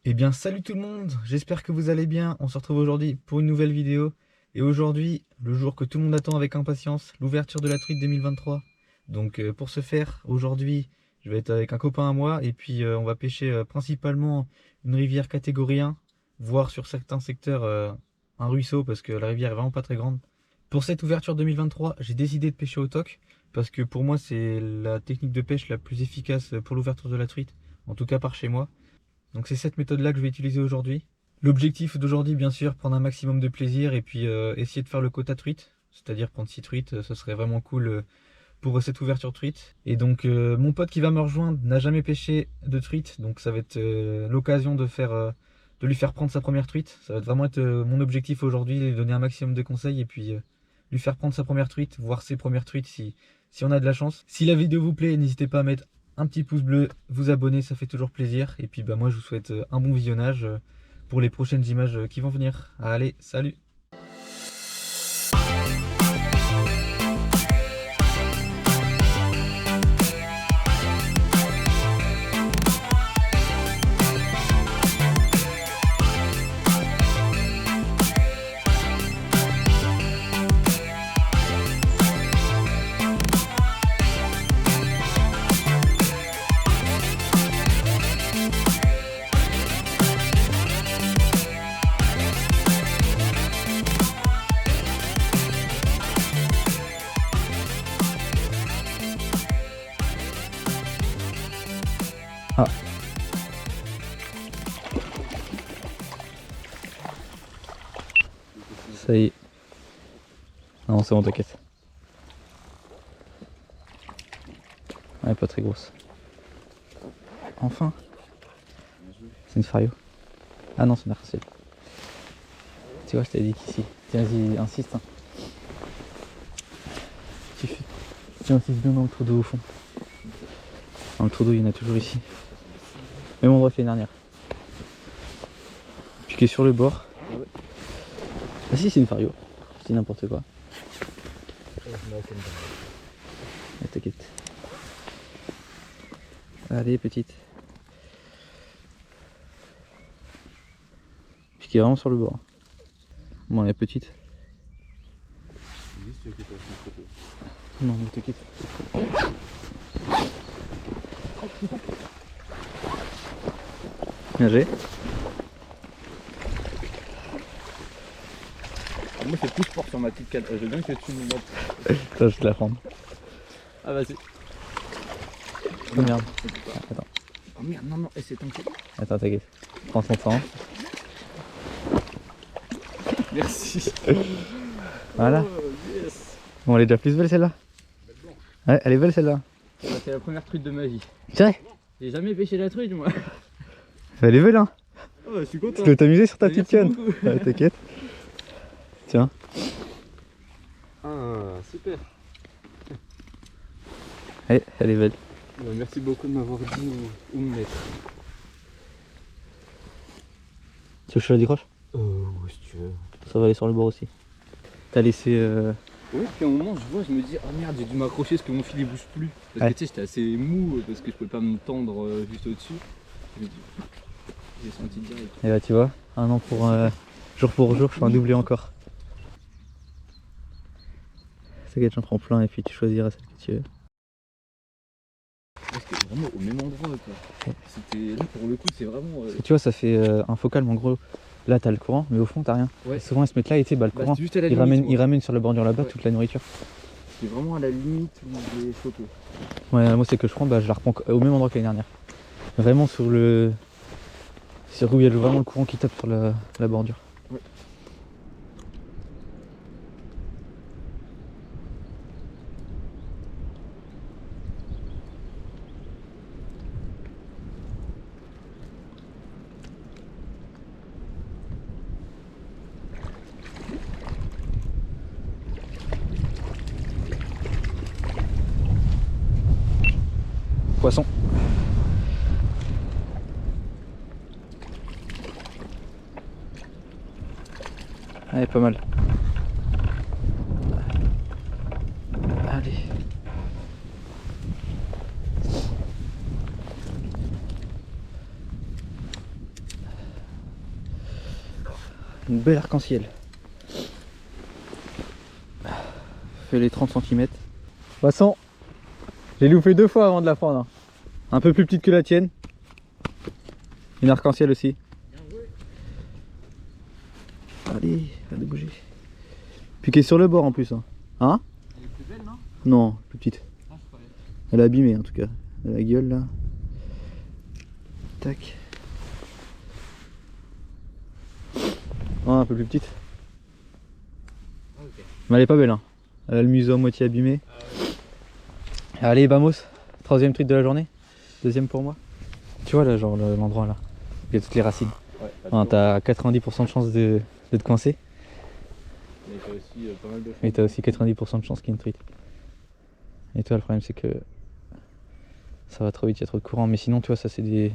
Eh bien salut tout le monde, j'espère que vous allez bien. On se retrouve aujourd'hui pour une nouvelle vidéo. Et aujourd'hui, le jour que tout le monde attend avec impatience, l'ouverture de la truite 2023. Donc pour ce faire, aujourd'hui, je vais être avec un copain à moi. Et puis on va pêcher principalement une rivière catégorie 1, voire sur certains secteurs un ruisseau parce que la rivière est vraiment pas très grande. Pour cette ouverture 2023, j'ai décidé de pêcher au toc. Parce que pour moi c'est la technique de pêche la plus efficace pour l'ouverture de la truite. En tout cas par chez moi. Donc c'est cette méthode-là que je vais utiliser aujourd'hui. L'objectif d'aujourd'hui, bien sûr, prendre un maximum de plaisir et puis essayer de faire le quota truite, c'est-à-dire prendre 6 truites, ce serait vraiment cool pour cette ouverture truite. Et donc mon pote qui va me rejoindre n'a jamais pêché de truite, donc ça va être l'occasion de lui faire prendre sa première truite. Ça va vraiment être mon objectif aujourd'hui, lui donner un maximum de conseils et puis lui faire prendre sa première truite, voir ses premières truites si on a de la chance. Si la vidéo vous plaît, n'hésitez pas à mettre un petit pouce bleu, vous abonner, ça fait toujours plaisir. Et puis bah moi je vous souhaite un bon visionnage pour les prochaines images qui vont venir. Allez, salut! Ah, ça y est. Non, c'est bon, t'inquiète. Ouais, pas très grosse. Enfin. C'est une fario. Ah non, c'est une arc-en-ciel. Tu vois, je t'avais dit qu'ici. Tiens, vas-y, insiste. Hein. Tu insistes bien dans le trou d'eau au fond. Dans le trou d'eau, il y en a toujours ici. Même endroit que l'année dernière. Puis qui est sur le bord. Ah si, c'est une fario. Je dis n'importe quoi. Ah, t'inquiète. Allez, petite. Puis qui est vraiment sur le bord. Bon, elle est petite. Non, mais t'inquiète. Bien joué. Moi je fais plus sport sur ma petite canne, je veux bien que tu me montres. Ça, je te la prendre. Ah vas-y. Oh merde. Attends, Oh merde, non, non, et c'est t'inquiète. attends, t'inquiète. Prends ton temps. Merci. Voilà. Oh, yes. Bon, elle est déjà plus belle celle-là. Ouais, elle est belle celle-là. C'est la première truite de ma vie. Tiens, J'ai jamais pêché la truite moi. elle est belle hein. Oh, je suis content. Tu dois t'amuser sur ta petite Merci canne. beaucoup. Ouais, t'inquiète. Tiens. Ah, super. Elle est belle. Merci beaucoup de m'avoir dit où me mettre. Tu veux que je te la décroche? Ouais, si tu veux. Ça va aller sur le bord aussi. T'as laissé... Oui, puis à un moment je vois, je me dis, ah merde, j'ai dû m'accrocher parce que mon fil il bouge plus. Parce Ouais. que tu sais, j'étais assez mou parce que je pouvais pas me tendre juste au-dessus. Je me dis, j'ai senti direct. Et bah tu vois, un an jour pour jour, je fais un doublé encore. T'inquiète, j'en prends plein et puis tu choisiras celle que tu veux. C'était vraiment au même endroit quoi. C'était là pour le coup, c'est vraiment. Parce que tu vois, ça fait un focal, mais en gros, là t'as le courant, mais au fond t'as rien. Ouais. Et souvent ils se mettent là et tu sais, bah, le Bah, courant, c'est juste à la il limite, ramène sur la bordure là-bas Ouais. toute la nourriture. C'est vraiment à la limite où je l'ai chopé. Ouais, moi c'est que je prends, bah, je la reprends au même endroit que l'année dernière. Vraiment sur où il y a vraiment le courant qui tape sur la bordure. Ouais. Poisson. Ouais, pas mal. Allez. Une belle arc-en-ciel. Fait les 30 cm. Poisson. J'ai loupé 2 fois avant de la prendre. Hein. Un peu plus petite que la tienne. Une arc-en-ciel aussi. Allez, arrête de bouger. Puis qui est sur le bord en plus. Hein, hein? Elle est plus belle, non? Non, plus petite. Ah, je croyais. Elle est abîmée en tout cas. Elle a la gueule là. Tac. Oh, un peu plus petite. Ah, ok. Mais elle est pas belle hein. Elle a le museau à moitié abîmé. Allez vamos. 3ème truite de la journée. 2ème pour moi. Tu vois là, genre l'endroit là. Il y a toutes les racines. Ouais, Enfin, t'as 90% de chance de te coincer. Mais t'as aussi pas mal de choses. Et t'as aussi 90% de chance qu'il y ait une truite. Et toi le problème c'est que ça va trop vite, il y a trop de courant. Mais sinon tu vois ça c'est des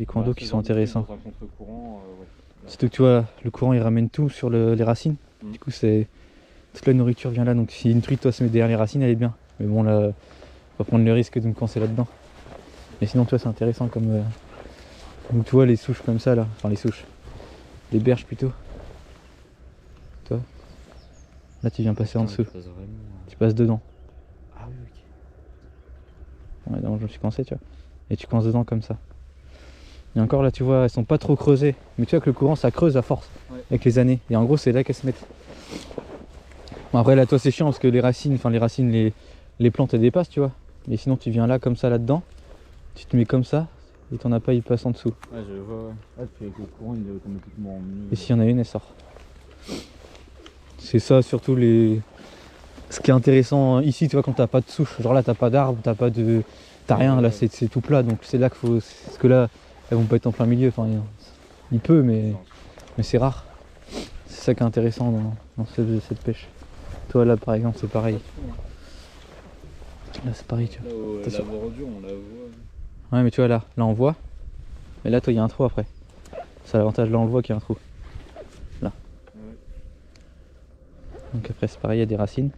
coins d'eau qui sont intéressants. Dans un contre-courant, ouais. Surtout que tu vois le courant il ramène tout sur les racines. Mm. Du coup c'est toute la nourriture vient là. Donc si une truite toi se met derrière les racines elle est bien. Mais bon là on va prendre le risque de me coincer là-dedans. Mais sinon tu vois c'est intéressant comme donc tu vois les souches comme ça là. Enfin les souches. Les berges plutôt. Toi. Là tu viens passer en dessous. Tu passes dedans. Ah oui, ok. Ouais, donc je me suis coincé, tu vois. Et tu coinces dedans comme ça. Et encore là, tu vois, elles sont pas trop creusées. Mais tu vois que le courant, ça creuse à force avec les années. Et en gros, c'est là qu'elles se mettent. Bon, après, là, toi, c'est chiant parce que les racines, les plantes, elles dépassent, tu vois. Mais sinon, tu viens là, comme ça, là-dedans. Tu te mets comme ça. Et ton appât, il passe en dessous. Ouais, je vois, ouais. Ah, puis avec le courant, il est automatiquement mis. Et s'il y en a une, elle sort. C'est ça, surtout ce qui est intéressant ici, tu vois, quand t'as pas de souche. Genre là, t'as pas d'arbre, t'as rien, là, c'est tout plat. Donc c'est là qu'il faut. Parce que là, elles vont pas être en plein milieu. Enfin, il peut, mais c'est rare. C'est ça qui est intéressant dans cette pêche. Toi, là, par exemple, c'est pareil. Là, c'est pareil, tu vois. Là, la bordure, on la voit. Ouais, mais tu vois, là, on voit. Mais là, toi, il y a un trou après. C'est l'avantage, là, on le voit qu'il y a un trou. Là. Ouais. Donc après, c'est pareil, il y a des racines.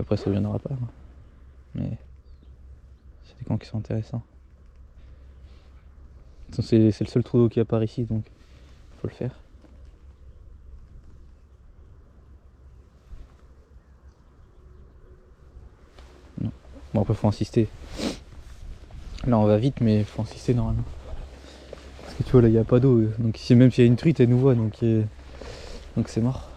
Après, ça ne viendra pas. Hein. Mais c'est des camps qui sont intéressants. C'est le seul trou d'eau qui apparaît ici, donc faut le faire. Non. Bon, après, faut insister. Là, on va vite, mais faut insister normalement. Parce que tu vois, là, il n'y a pas d'eau. Donc ici, même s'il y a une truite, elle nous voit, donc c'est mort.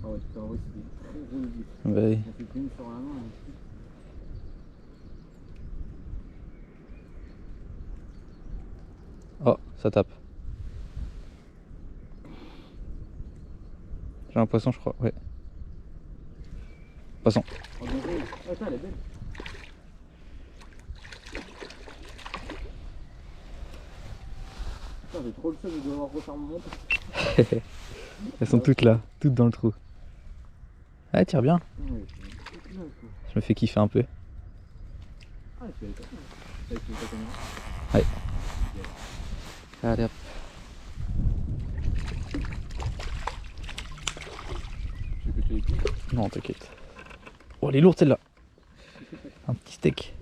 Ah ouais, putain, ouais, c'était très gros. Bah oui. On fait plus une sur la main. Oh, ça tape. J'ai un poisson, je crois, ouais. Poisson. Oh, bien joué. Ah, ça, elle est belle. Putain, j'ai trop le seum de devoir refaire mon montage. Elles sont toutes là, toutes dans le trou. Ah, tire bien. Ouais, Je me fais kiffer un peu. ah, tu as avec ta caméra. Ouais. Allez hop. Tu veux que je te les plie? Non, t'inquiète. Oh, elle est lourde celle-là. Un petit steak.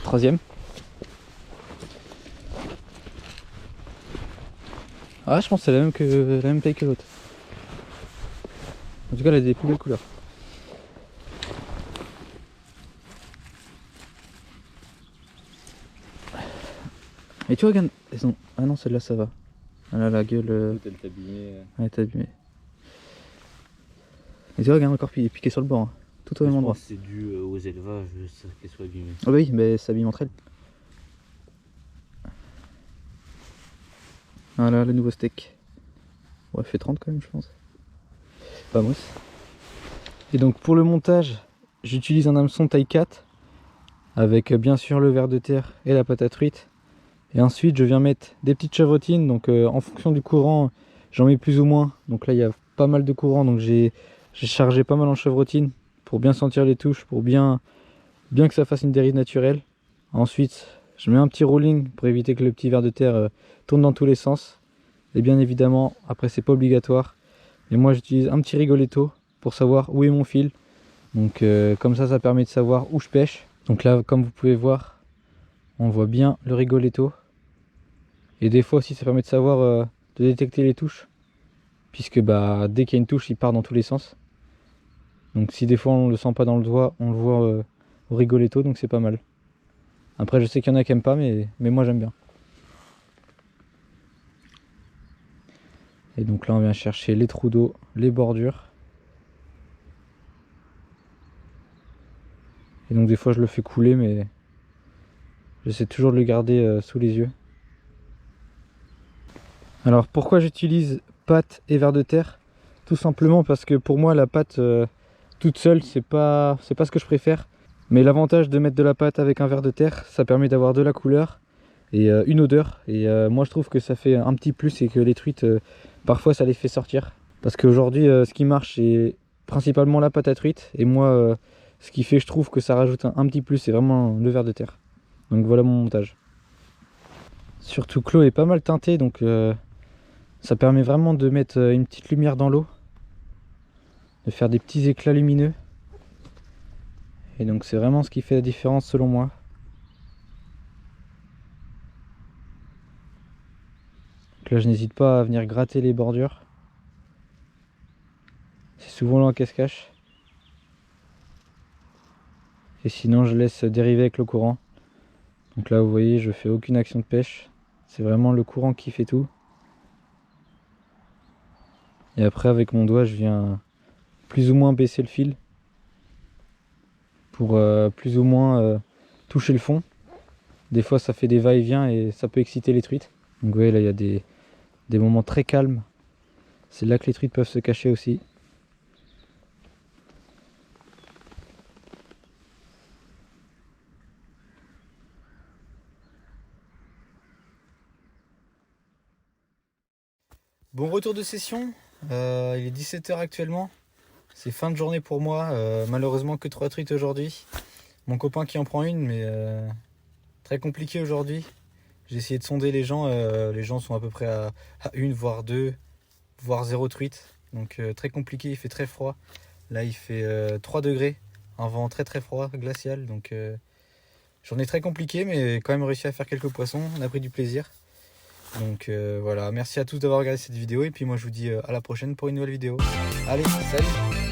3ème. Ah, je pense que c'est la même taille que l'autre. En tout cas, elle a des plus belles couleurs. Et tu vois, regarde, elles sont... Ah non, celle-là, ça va. Elle a la gueule... Elle t'a abîmé. Elle est abîmée. Et tu vois, regarde encore piqué sur le bord. Hein. Tout au même endroit. C'est dû aux élevages, qu'elles soient abîmées. Ah bah oui, mais ça s'abîme entre elles. Voilà, le nouveau steak. Ouais, fait 30 quand même, je pense. Pas mousse. Et donc pour le montage, j'utilise un hameçon taille 4 avec bien sûr le ver de terre et la pâte à truite. Et ensuite je viens mettre des petites chevrotines, donc en fonction du courant j'en mets plus ou moins. Donc là il y a pas mal de courant, donc j'ai chargé pas mal en chevrotines pour bien sentir les touches, pour bien que ça fasse une dérive naturelle. Ensuite je mets un petit rolling pour éviter que le petit ver de terre tourne dans tous les sens. Et bien évidemment après c'est pas obligatoire. Et moi j'utilise un petit rigoletto pour savoir où est mon fil. Donc comme ça permet de savoir où je pêche. Donc là, comme vous pouvez voir, on voit bien le Rigoletto. Et des fois aussi, ça permet de savoir, de détecter les touches. Puisque bah, dès qu'il y a une touche, il part dans tous les sens. Donc si des fois on le sent pas dans le doigt, on le voit au Rigoletto, donc c'est pas mal. Après je sais qu'il y en a qui aiment pas, mais moi j'aime bien. Et donc là on vient chercher les trous d'eau, les bordures. Et donc des fois je le fais couler, mais j'essaie toujours de le garder sous les yeux. Alors pourquoi j'utilise pâte et verre de terre? Tout simplement parce que pour moi la pâte toute seule c'est pas ce que je préfère. Mais l'avantage de mettre de la pâte avec un verre de terre, ça permet d'avoir de la couleur et une odeur. Et moi je trouve que ça fait un petit plus et que les truites, parfois ça les fait sortir. Parce qu'aujourd'hui ce qui marche c'est principalement la pâte à truite. Et moi ce qui fait je trouve que ça rajoute un petit plus, c'est vraiment le verre de terre. Donc voilà mon montage. Surtout que l'eau est pas mal teintée, donc ça permet vraiment de mettre une petite lumière dans l'eau. De faire des petits éclats lumineux. Et donc c'est vraiment ce qui fait la différence selon moi. Donc là je n'hésite pas à venir gratter les bordures. C'est souvent là en cache-cache. Et sinon je laisse dériver avec le courant. Donc là vous voyez je fais aucune action de pêche. C'est vraiment le courant qui fait tout. Et après avec mon doigt je viens plus ou moins baisser le fil. Pour plus ou moins toucher le fond. Des fois ça fait des va-et-vient et ça peut exciter les truites. Donc vous voyez là il y a des moments très calmes. C'est là que les truites peuvent se cacher aussi. Bon retour de session, il est 17 h actuellement. C'est fin de journée pour moi, malheureusement que 3 truites aujourd'hui. Mon copain qui en prend une, mais très compliqué aujourd'hui. J'ai essayé de sonder les gens sont à peu près à 1, voire 2, voire 0 truite. Donc très compliqué, il fait très froid. Là il fait 3 degrés, un vent très très froid, glacial. Donc journée très compliquée, mais quand même réussi à faire quelques poissons, on a pris du plaisir. Donc voilà, merci à tous d'avoir regardé cette vidéo et puis moi je vous dis à la prochaine pour une nouvelle vidéo. Allez, salut!